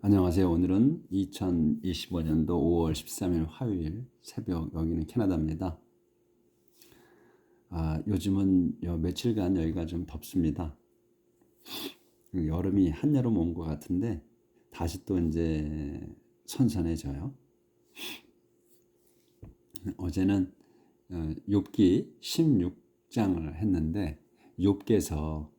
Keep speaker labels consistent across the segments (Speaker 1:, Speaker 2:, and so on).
Speaker 1: 안녕하세요. 오늘은 2025년도 5월 13일 화요일 새벽, 여기는 캐나다입니다. 요즘은 며칠간 여기가 좀 덥습니다. 여름이 한여름 온 것 같은데 다시 또 이제 선선해져요. 어제는 욥기 16장을 했는데 욥기에서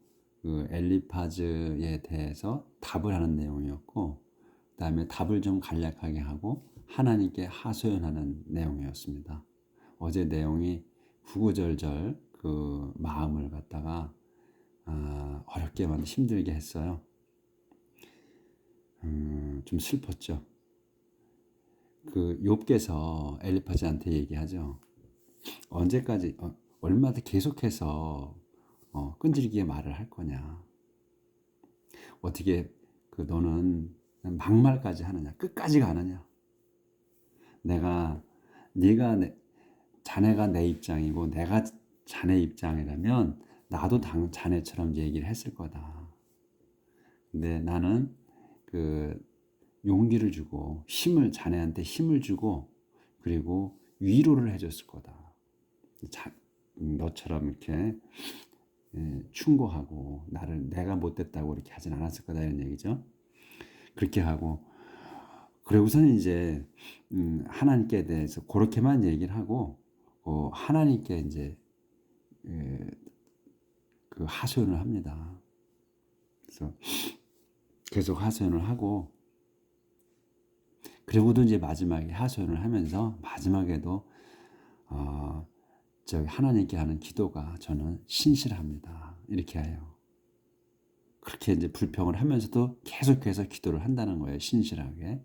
Speaker 1: 그 엘리파즈에 대해서 답을 하는 내용이었고, 그다음에 답을 좀 간략하게 하고 하나님께 하소연하는 내용이었습니다. 어제 내용이 구구절절 그 마음을 갖다가 어렵게 힘들게 했어요. 좀 슬펐죠. 그 욥께서 엘리파즈한테 얘기하죠. 언제까지 얼마나 계속해서 끈질기게 말을 할 거냐. 어떻게 너는 막말까지 하느냐. 끝까지 가느냐. 네가 자네가 내 입장이고 내가 자네 입장이라면 나도 자네처럼 얘기를 했을 거다. 근데 나는 그 용기를 주고 자네한테 힘을 주고 그리고 위로를 해줬을 거다. 너처럼 이렇게 충고하고 내가 못됐다고 이렇게 하진 않았을 거다 이런 얘기죠. 그렇게 하고 그리고서는 이제 하나님께 대해서 그렇게만 얘기를 하고 하나님께 이제 그 하소연을 합니다. 그래서 계속 하소연을 하고 그리고도 이제 마지막에 하소연을 하면서 마지막에도 하나님께 하는 기도가 저는 신실합니다. 이렇게 해요. 그렇게 이제 불평을 하면서도 계속해서 기도를 한다는 거예요. 신실하게.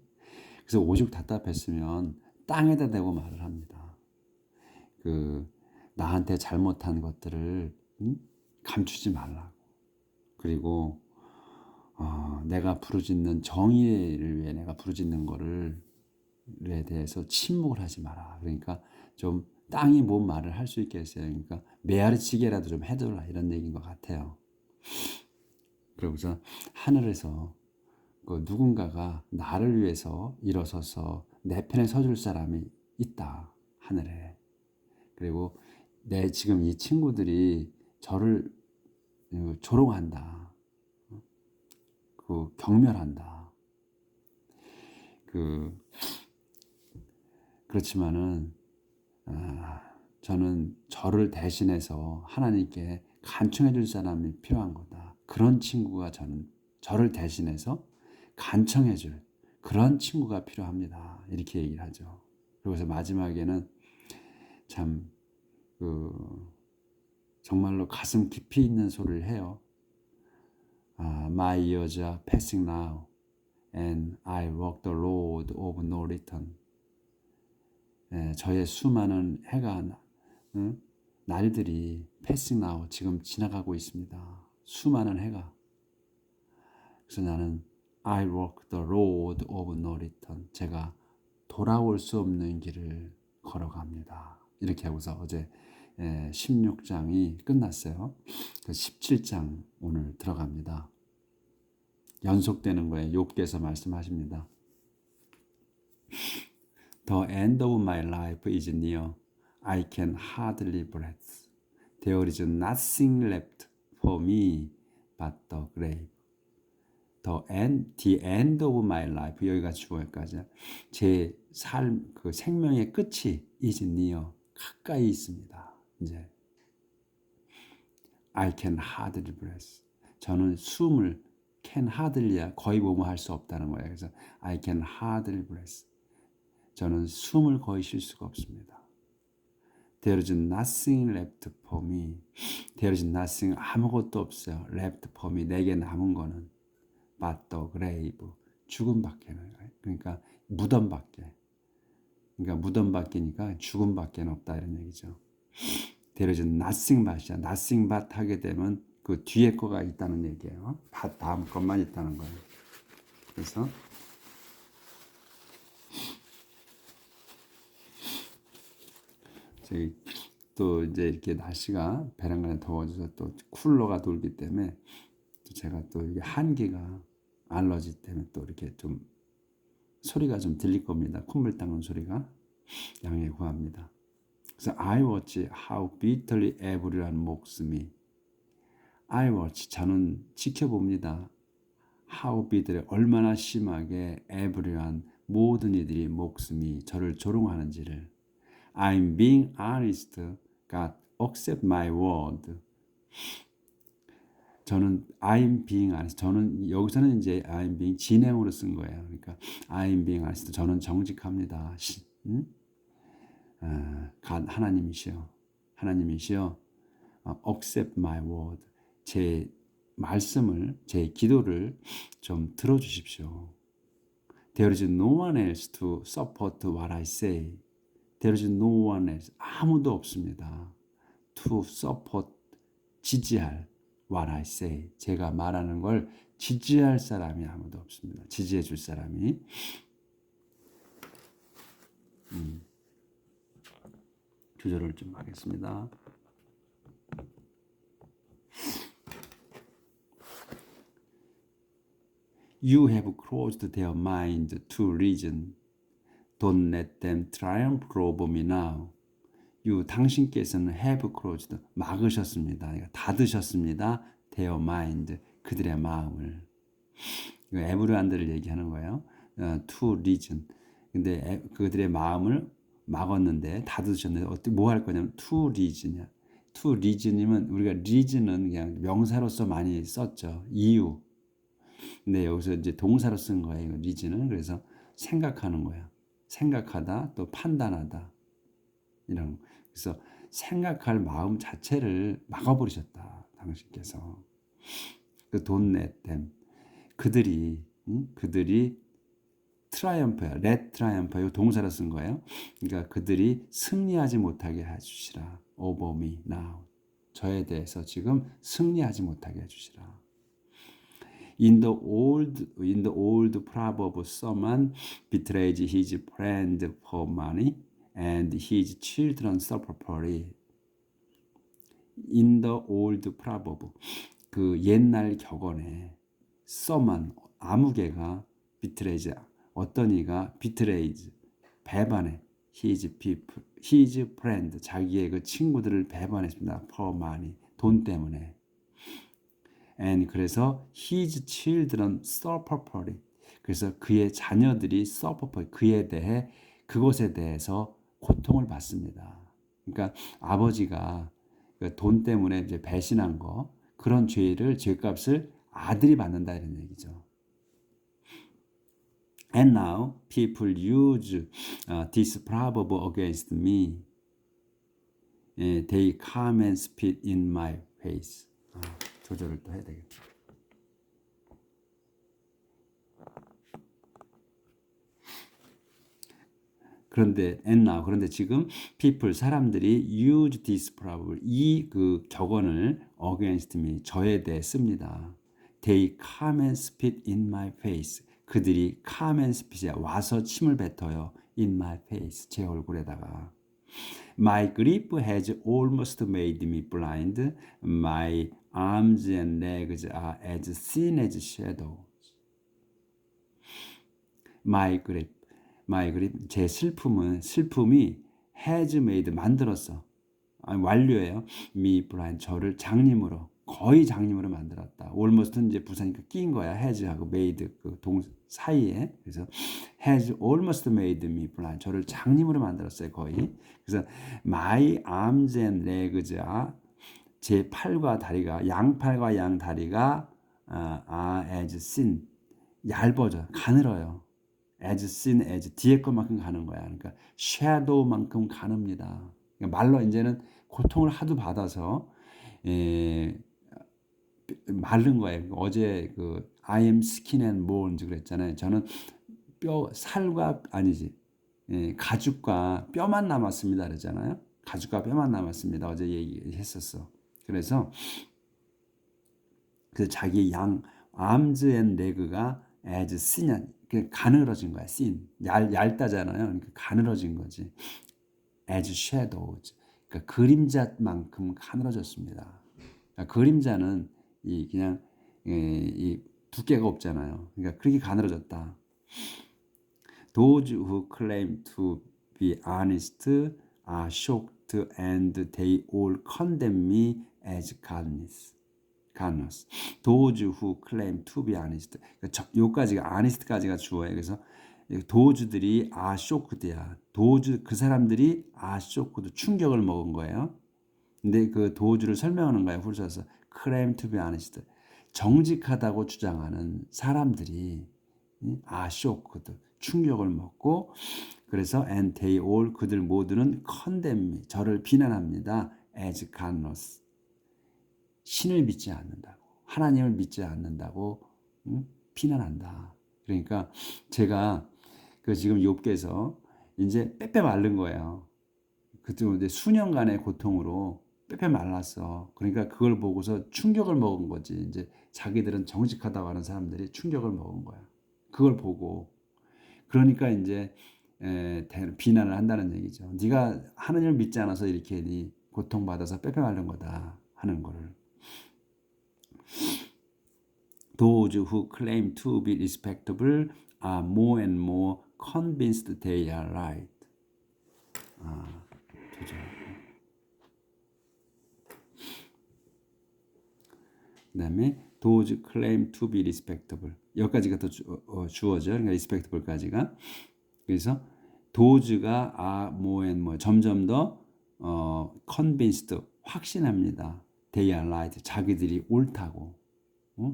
Speaker 1: 그래서 오죽 답답했으면 땅에다 대고 말을 합니다. 나한테 잘못한 것들을 감추지 말라고. 그리고 내가 부르짖는 정의를 위해 내가 부르짖는 거를에 대해서 침묵을 하지 마라. 그러니까 좀 땅이 뭔 말을 할 수 있겠어요. 그러니까 메아리치게라도 좀 해둬라 이런 얘기인 것 같아요. 그러고서 하늘에서 누군가가 나를 위해서 일어서서 내 편에 서줄 사람이 있다. 하늘에. 그리고 지금 이 친구들이 저를 조롱한다. 경멸한다. 그렇지만은 저는 저를 대신해서 하나님께 간청해 줄 사람이 필요한 거다. 그런 친구가 저를 대신해서 간청해 줄 그런 친구가 필요합니다. 이렇게 얘기를 하죠. 그래서 마지막에는 참 정말로 가슴 깊이 있는 소리를 해요. My years are passing now and I walk the road of no return. 저의 수많은 날들이 passing now 지금 지나가고 있습니다. 수많은 해가. 그래서 나는 I walk the road of no return. 제가 돌아올 수 없는 길을 걸어갑니다. 이렇게 하고서 어제 16장이 끝났어요. 17장 오늘 들어갑니다. 연속되는 거예요. 욥기에서 말씀하십니다. The end of my life is near. I can hardly breathe. There is nothing left for me but the grave. The end of my life. 여기가 주어까지. 제 생명의 끝이 is near. 가까이 있습니다. 이제 I can hardly breathe. 저는 숨을 can hardly야 거의 뭐할 수 없다는 거예요. 그래서 I can hardly breathe. 저는 숨을 거의 쉴 수가 없습니다. There is nothing left for me. There is nothing 아무것도 없어요. Left for me 내게 남은 거는 but the grave 죽음밖에는 그러니까 무덤밖에. 그러니까 무덤밖이니까 죽음밖에는 없다 이런 얘기죠. There is nothing but이야. nothing but 하게 되면 그 뒤에 거가 있다는 얘기예요. 다음 것만 있다는 거예요. 그래서 저희 또 이제 이렇게 날씨가 베란간에 더워져서 또 쿨러가 돌기 때문에 또 제가 또 이게 한기가 알러지 때문에 또 이렇게 좀 소리가 좀 들릴 겁니다. 콧물 닦는 소리가. 양해 구합니다. 그래서 I watch how bitterly everyone mocks me. I watch 저는 지켜봅니다. How bitterly 얼마나 심하게 everyone 모든 이들이 mocks me 저를 조롱하는지를. I'm being honest. God accept my word. 저는 I'm being honest. 저는 여기서는 이제 I'm being 진행으로 쓴 거예요. 그러니까 I'm being honest. 저는 정직합니다. 응? 하나님이시여, 하나님이시여, accept my word. 제 말씀을, 제 기도를 좀 들어주십시오. There is no one else to support what I say. There is no one else. 아무도 없습니다. To support, 지지할 what I say. 제가 말하는 걸 지지할 사람이 아무도 없습니다. 지지해 줄 사람이. 조절을 좀 하겠습니다. You have closed their mind to reason. Don't let them triumph over me now. You, 당신께서는 have closed, 막으셨습니다. 닫으셨습니다. their mind, 그들의 마음을. 이거 에브리안들을 얘기하는 거예요. to reason. 근데 그들의 마음을 막았는데 닫으셨는데 어떻게 뭐 할 거냐면 to reason이야. to reason이면 우리가 reason은 그냥 명사로서 많이 썼죠. 이유. 근데 여기서 이제 동사로 쓴 거예요. reason은. 그래서 생각하는 거야. 생각하다 또 판단하다 이런. 그래서 생각할 마음 자체를 막아버리셨다. 당신께서. 그 don't let them. 그들이 트라이엄프야. let 트라이엄프. 이 동사로 쓴 거예요. 그러니까 그들이 승리하지 못하게 해주시라. over me now. 저에 대해서 지금 승리하지 못하게 해주시라. In the old proverb, someone betrays his friend for money, and his children suffer for it. In the old proverb, 그 옛날 격언에 someone 아무개가 betrays 어떤 이가 betrays 배반해 his friend 자기의 그 친구들을 배반했습니다. for money 돈 때문에. And 그래서 his children suffer for it. 그래서 그의 자녀들이 suffer for it. 그에 대해 그것에 대해서 고통을 받습니다. 그러니까 아버지가 돈 때문에 이제 배신한 거 그런 죄값을 아들이 받는다 이런 얘기죠. And now people use this proverb against me. They come and spit in my face. 조절을 또 해야 되겠다. 그런데 지금 people 사람들이 use this proverb 이 그 격언을 against me 저에 대해 씁니다. They come and spit in my face. 그들이 come and spit이야 와서 침을 뱉어요. in my face 제 얼굴에다가. My grip has almost made me blind. My arms and legs are as thin as shadows. My grip, 제 슬픔이 has made 만들었어. 완료예요. Me blind 저를 장님으로 거의 장님으로 만들었다. almost는 이제 부사니까 끼인 거야. has하고 made 그 동 사이에. 그래서 has almost made me blind 저를 장님으로 만들었어요. 거의. 그래서 my arms and legs are 제 팔과 다리가 양팔과 양다리가 are as thin 얇아져 가늘어요. as thin as 뒤에 것만큼 가는 거야. 그러니까 shadow만큼 가늡니다. 그러니까 말로 이제는 고통을 하도 받아서 마른 거예요. 어제 그 I am skin and bones 그랬잖아요. 저는 살과 아니지 가죽과 뼈만 남았습니다. 그랬잖아요. 가죽과 뼈만 남았습니다. 어제 얘기했었어. 그래서 그 자기 양 arms and leg가 as thin 가늘어진 거야. thin 얇다잖아요. 그러니까 가늘어진 거지. as shadows 그러니까 그림자만큼 가늘어졌습니다. 그러니까 그림자는 그냥 이 두께가 없잖아요. 그러니까 그렇게 가늘어졌다. Those who claim to be honest are shocked and they all condemn me as careless. Those who claim to be honest. 요까지가 honest까지가 주어예요. 그래서 도주들이 are shocked야. 도주 그 사람들이 are shocked 충격을 먹은 거예요. 근데 그 도주를 설명하는 거예요. 풀서서 claim to be honest. 정직하다고 주장하는 사람들이 are shocked 충격을 먹고 그래서 and they all 그들 모두는 condemn me 저를 비난합니다. as careless 신을 믿지 않는다고 하나님을 믿지 않는다고 비난한다. 그러니까 제가 그 지금 욥기에서 이제 빼빼 마른 거예요. 그때 이제 수년간의 고통으로 빼빼 말랐어. 그러니까 그걸 보고서 충격을 먹은 거지. 이제 자기들은 정직하다고 하는 사람들이 충격을 먹은 거야. 그걸 보고 그러니까 이제 비난을 한다는 얘기죠. 네가 하나님을 믿지 않아서 이렇게 네 고통받아서 빼빼 마른 거다 하는 거를. Those who claim to be respectable are more and more convinced they are right. 그 다음에 those claim to be respectable. 여기까지가 더 주어져. 그러니까 respectable까지가. 그래서 those가 are more and more 점점 더 convinced 확신합니다. They are right. 자기들이 옳다고.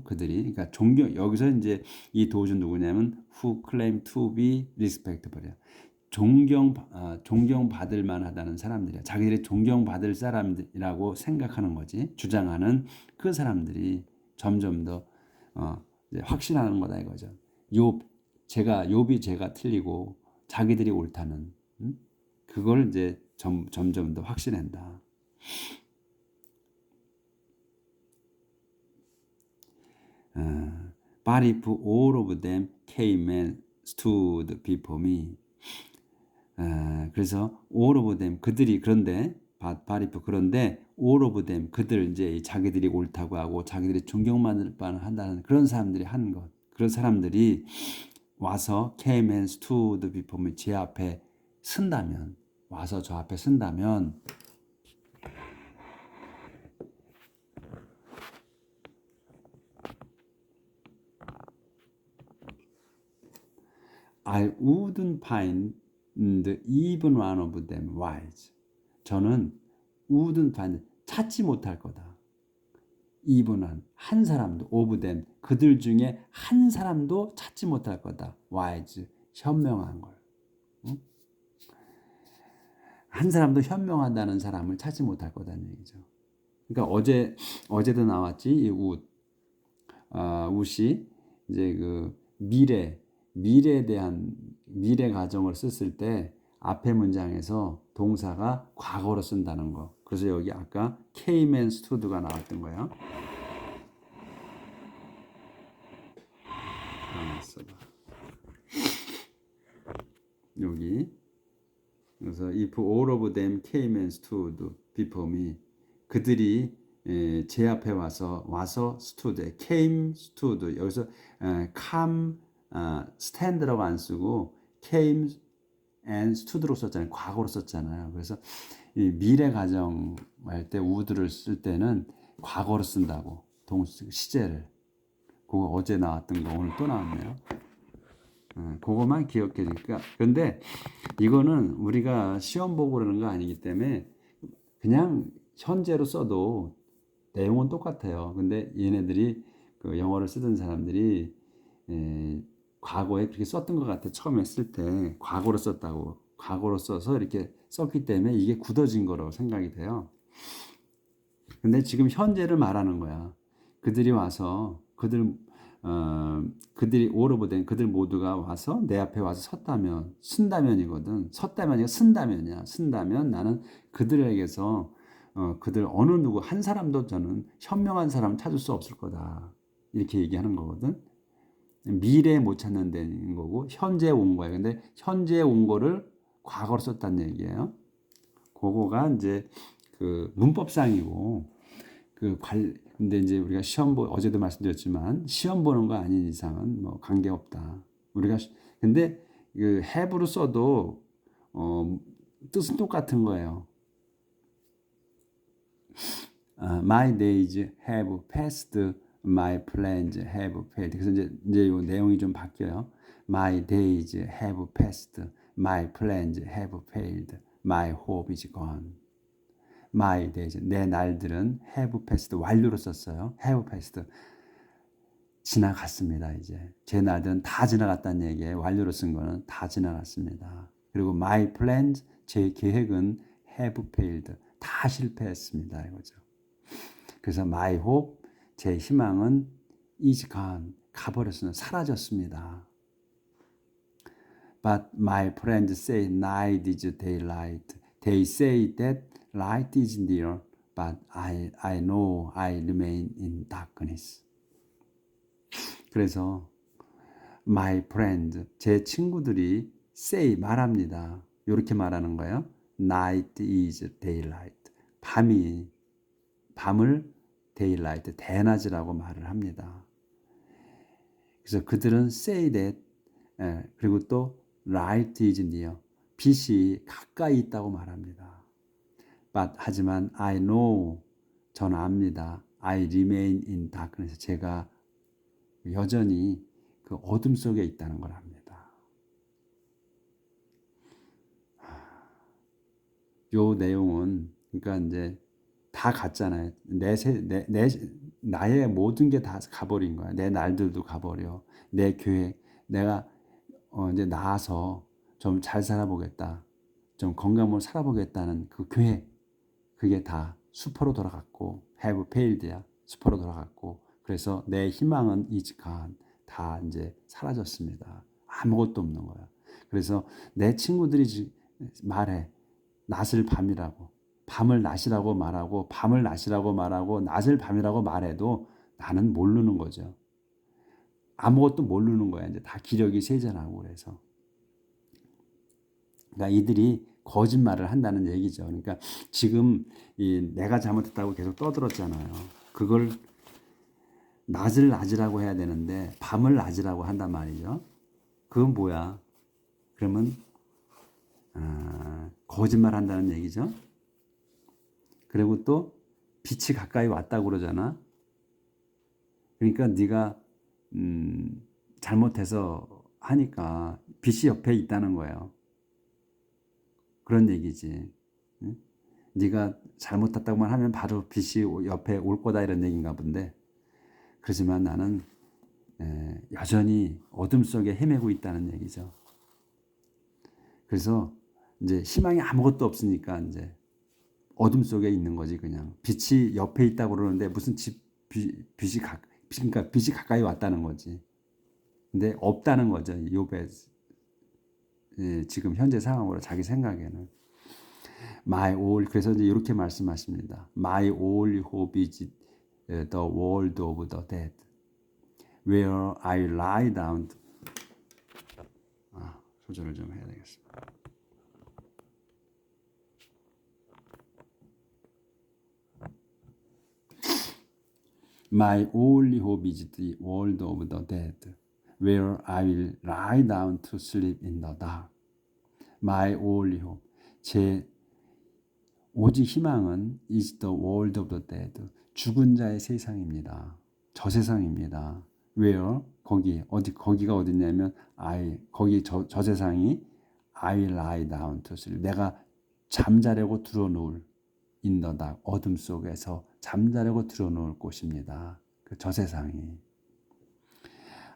Speaker 1: 그들이 그러니까 존경 여기서 이제 이 도주 누구냐면 who claim to be respectable이야. 존경받을 만하다는 사람들이야. 자기들이 존경받을 사람이라고 생각하는 거지. 주장하는 그 사람들이 점점 더 이제 확신하는 거다 이거죠. 욥이 제가 틀리고 자기들이 옳다는 그걸 이제 점점 더 확신한다. But if all of them came and stood before me. 그래서 all of them 그들이 그런데 but if 그런데 all of them 그들 이제 자기들이 옳다고 하고 자기들이 존경받을 한다는 그런 사람들이 한 것. 그런 사람들이 와서 came and stood before me 제 앞에 쓴다면 와서 저 앞에 쓴다면 I wouldn't find even one of them wise. 저는 wouldn't find 찾지 못할 거다. even 한 사람도 of them 그들 중에 한 사람도 찾지 못할 거다. wise 현명한 걸. 한 사람도 현명하다는 사람을 찾지 못할 거다는 얘기죠. 그러니까 어제도 나왔지 이 웃이 이제 그 미래에 대한 미래 가정을 썼을 때 앞에 문장에서 동사가 과거로 쓴다는 거. 그래서 여기 아까 came and stood가 나왔던 거예요. 여기 그래서 if all of them came and stood before me 그들이 제 앞에 와서 stood, came, stood 여기서 come, stand라고 안 쓰고 came and stood로 썼잖아요. 과거로 썼잖아요. 그래서 이 미래 가정 할 때 would를 쓸 때는 과거로 쓴다고 시제를. 그거 어제 나왔던 거 오늘 또 나왔네요. 그거만 기억해 주니까. 그런데 이거는 우리가 시험 보고 그러는 거 아니기 때문에 그냥 현재로 써도 내용은 똑같아요. 근데 얘네들이 그 영어를 쓰던 사람들이 과거에 그렇게 썼던 것 같아. 처음에 쓸 때 과거로 썼다고. 과거로 써서 이렇게 썼기 때문에 이게 굳어진 거라고 생각이 돼요. 근데 지금 현재를 말하는 거야. 그들이 와서 그들이 오르보된 그들 모두가 와서 내 앞에 와서 섰다면 쓴다면이거든. 섰다면이 쓴다면이야. 쓴다면 나는 그들에게서 그들 어느 누구 한 사람도 저는 현명한 사람 찾을 수 없을 거다. 이렇게 얘기하는 거거든. 미래에 못 찾는 거고 현재에 온 거예요. 근데 현재에 온 거를 과거로 썼다는 얘기예요. 그거가 이제 그 문법상이고 근데 이제 우리가 어제도 말씀드렸지만 시험 보는 거 아닌 이상은 뭐 관계 없다. 우리가 근데 그 have로 써도 뜻은 똑같은 거예요. My days have passed, my plans have failed. 그래서 이제 이 내용이 좀 바뀌어요. My days have passed, my plans have failed, my hope is gone. My days, 내 날들은 have passed, 완료로 썼어요. have passed, 지나갔습니다. 이제 제 날들은 다 지나갔다는 얘기예요. 완료로 쓴 거는 다 지나갔습니다. 그리고 my plans, 제 계획은 have failed, 다 실패했습니다. 이거죠. 그래서 my hope, 제 희망은 is gone, 가버렸습니다. 사라졌습니다. But my friends say night is daylight. They say that light is near, but I know I remain in darkness. 그래서 my friend, 제 친구들이 say, 말합니다. 이렇게 말하는 거예요. Night is daylight. 밤을 daylight, 대낮이라고 말을 합니다. 그래서 그들은 say that, 그리고 또 light is near, 빛이 가까이 있다고 말합니다. But 하지만 I know, 저는 압니다. I remain in darkness, 제가 여전히 그 어둠 속에 있다는 걸 압니다. 요 내용은 그러니까 이제 다 갔잖아요. 나의 모든 게 다 가버린 거야. 내 날들도 가버려. 내 계획, 내가 이제 나아서 좀 잘 살아보겠다, 좀 건강으로 살아보겠다는 그 계획, 그게 다 수포로 돌아갔고, have failed야, 수포로 돌아갔고, 그래서 내 희망은 is gone, 다 이제 사라졌습니다. 아무것도 없는 거야. 그래서 내 친구들이 말해, 낮을 밤이라고, 밤을 낮이라고 말하고, 밤을 낮이라고 말하고, 낮을 밤이라고 말해도 나는 모르는 거죠. 아무것도 모르는 거야. 이제 다 기력이 쇠잔하고. 그래서 그러니까 이들이 거짓말을 한다는 얘기죠. 그러니까 지금 내가 잘못했다고 계속 떠들었잖아요. 그걸 낮을 낮이라고 해야 되는데 밤을 낮이라고 한단 말이죠. 그건 뭐야? 그러면 거짓말 한다는 얘기죠. 그리고 또 빛이 가까이 왔다고 그러잖아. 그러니까 네가 잘못해서 하니까 빛이 옆에 있다는 거예요. 그런 얘기지. 응? 네가 잘못했다고만 하면 바로 빛이 옆에 올 거다, 이런 얘기인가 본데, 그렇지만 나는 여전히 어둠 속에 헤매고 있다는 얘기죠. 그래서 이제 희망이 아무것도 없으니까 이제 어둠 속에 있는 거지. 그냥 빛이 옆에 있다고 그러는데 무슨 그러니까 빛이 가까이 왔다는 거지. 근데 없다는 거죠. 욥의 지금 현재 상황으로 자기 생각에는. My all, 그래서 이제 이렇게 말씀하십니다. My all hope is the world of the dead, where I lie down. 소절을 좀 해야 되겠습니다. My only hope is the world of the dead, where I will lie down to sleep in the dark. My only hope, 제 오직 희망은 is the world of the dead, 죽은 자의 세상입니다. 저 세상입니다. Where, 거기가 어디냐면 거기 저 세상이 I will lie down to sleep, 내가 잠자려고 들어놓을 in the dark, 어둠 속에서 잠자려고 들어놓을 곳입니다. 저 세상이.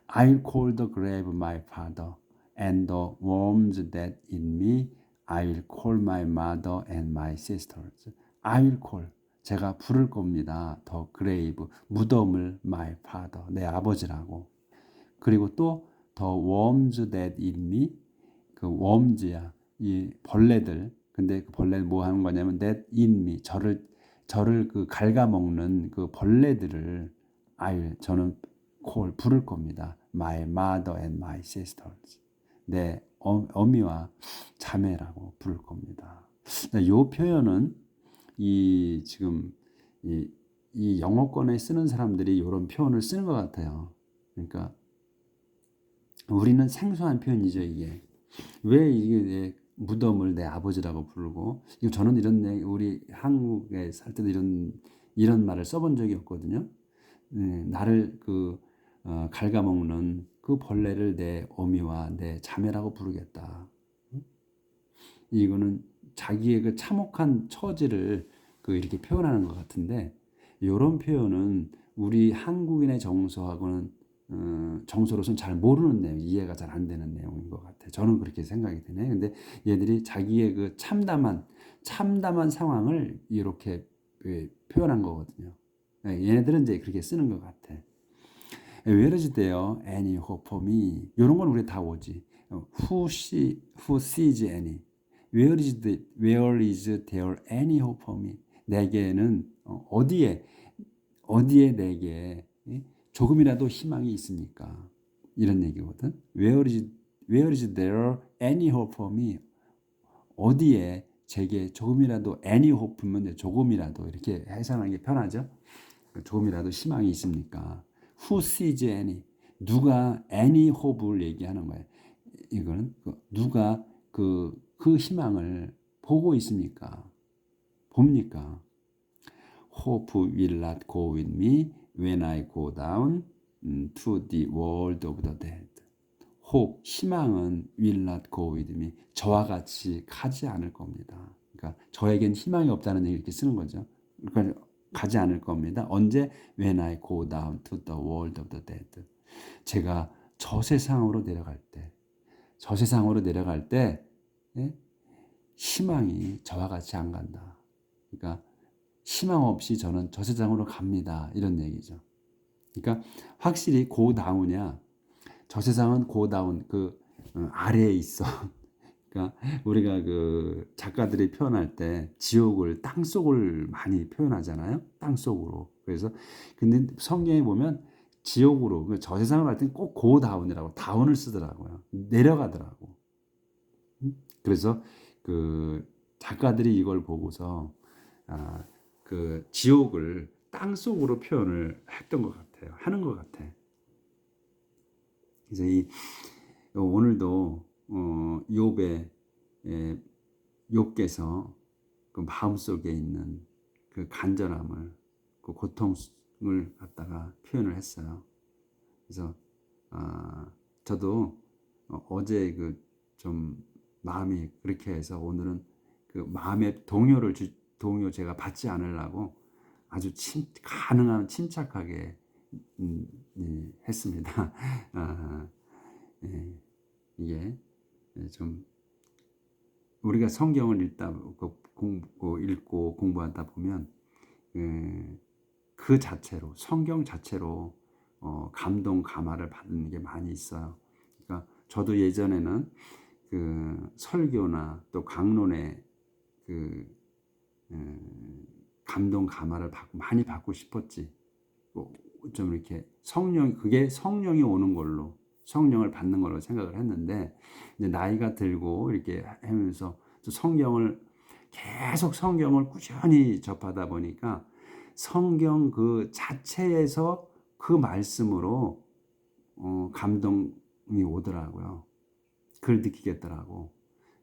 Speaker 1: I'll call the grave my father, and the worms that in me I'll call my mother and my sisters. I'll call, 제가 부를 겁니다. The grave, 무덤을 my father, 내 아버지라고. 그리고 또 the worms that in me, 그 worms야, 이 벌레들. 근데 그 벌레는 뭐 하는 거냐면 that in me, 저를 그 갉아먹는 그 벌레들을 저는 call, 부를 겁니다. My mother and my sisters, 내 어미와 자매라고 부를 겁니다. 이 표현은 지금 이 영어권에 쓰는 사람들이 이런 표현을 쓰는 것 같아요. 그러니까 우리는 생소한 표현이죠, 이게. 왜 이게 내 무덤을 내 아버지라고 부르고, 이거 저는 우리 한국에 살 때도 이런 말을 써본 적이 없거든요. 나를 갉아먹는 그 벌레를 내 어미와 내 자매라고 부르겠다. 이거는 자기의 그 참혹한 처지를 이렇게 표현하는 것 같은데, 이런 표현은 우리 한국인의 정서하고는 정서로서는 잘 모르는 내용, 이해가 잘 안 되는 내용인 것 같아요. 저는 그렇게 생각이 드네. 근데 얘들이 자기의 그 참담한 상황을 이렇게 표현한 거거든요. 얘네들은 이제 그렇게 쓰는 것 같아. Where is there any hope for me? 이런 건 우리 다 오지. Who sees any? Where is there any hope for me? 내게는 어디에 내게 조금이라도 희망이 있습니까? 이런 얘기거든. Where is there any hope for me? 어디에 제게 조금이라도 any hope면 조금이라도 이렇게 해석하는 게 편하죠. 조금이라도 희망이 있습니까? Who sees any? 누가 any hope를 얘기하는 거예요. 이거는 누가 그 희망을 보고 있습니까? 봅니까? Hope will not go with me when I go down to the world of the dead. Hope, 희망은 will not go with me. 저와 같이 가지 않을 겁니다. 그러니까 저에겐 희망이 없다는 얘기 이렇게 쓰는 거죠. 그러니까 가지 않을 겁니다. 언제? When I go down to the world of the dead. 제가 저 세상으로 내려갈 때, 예? 희망이 저와 같이 안 간다. 그러니까 희망 없이 저는 저 세상으로 갑니다. 이런 얘기죠. 그러니까 확실히 고다운이야. 저 세상은 고다운 아래에 있어. 그러니까 우리가 작가들이 표현할 때 지옥을 땅속을 많이 표현하잖아요. 땅속으로. 그래서 근데 성경에 보면 지옥으로 저 세상을 할 땐 꼭 고다운이라고 다운을 쓰더라고요. 내려가더라고. 그래서 작가들이 이걸 보고서 지옥을 땅속으로 표현을 했던 것 같아요. 하는 것 같아. 그래서 오늘도 욥께서 그 마음속에 있는 그 간절함을, 그 고통을 갖다가 표현을 했어요. 그래서 저도 어제 좀 마음이 그렇게 해서 오늘은 마음의 동요 제가 받지 않으려고 아주 가능한 침착하게 했습니다. 이게 좀 우리가 성경을 읽고 공부하다 보면 그 자체로 성경 자체로 감동 감화를 받는 게 많이 있어요. 그러니까 저도 예전에는 설교나 또 강론에 감동 감화를 많이 받고 싶었지. 좀 이렇게 그게 성령이 오는 걸로, 성령을 받는 걸로 생각을 했는데, 이제 나이가 들고 이렇게 하면서 계속 성경을 꾸준히 접하다 보니까 성경 그 자체에서 그 말씀으로 감동이 오더라고요. 그걸 느끼겠더라고.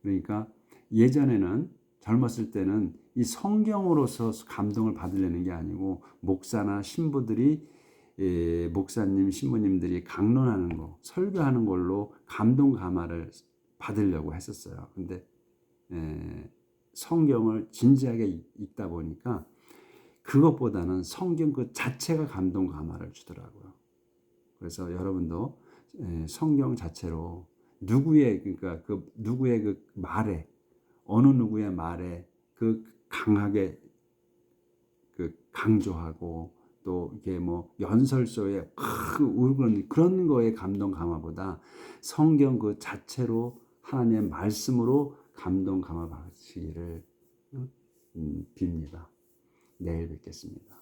Speaker 1: 그러니까 예전에는 젊었을 때는 이 성경으로서 감동을 받으려는 게 아니고 목사나 신부들이 목사님, 신부님들이 강론하는 거, 설교하는 걸로 감동 감화를 받으려고 했었어요. 근데 성경을 진지하게 읽다 보니까 그것보다는 성경 그 자체가 감동 감화를 주더라고요. 그래서 여러분도 성경 자체로 누구의 말에, 어느 누구의 말에 강하게 강조하고 또 이게 연설소에 울고 그런 거에 감동 감화보다 성경 그 자체로 하나님의 말씀으로 감동 감화 받으시기를 빕니다. 내일 뵙겠습니다.